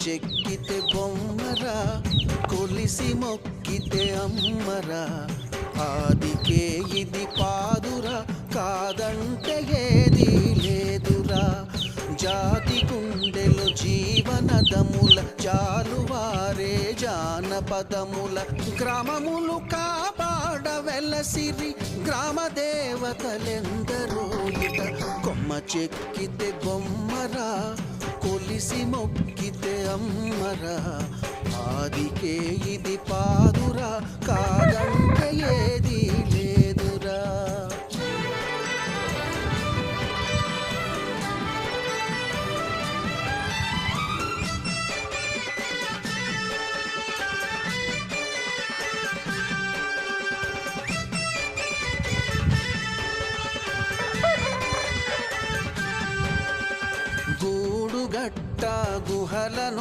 చెక్కితే బొమ్మరా, కొలిసి మొక్కితే అమ్మరా. ఆదికే ఇది పాదురా, కాదంటే ఏది లేదురా. జాతి గుండెలు జీవనదముల జాలువారే జానపదముల. గ్రామములు కాపాడ వెలసిరి గ్రామ దేవతలెందరో ఇట. కొమ్మ చెక్కితే బొమ్మరా, కొలిసి మొక్కితే అమ్మరా. ఆదికే ఇది పాదురా, కాదంటే ఏది లేదురా. గూడుగట్ట గుహలను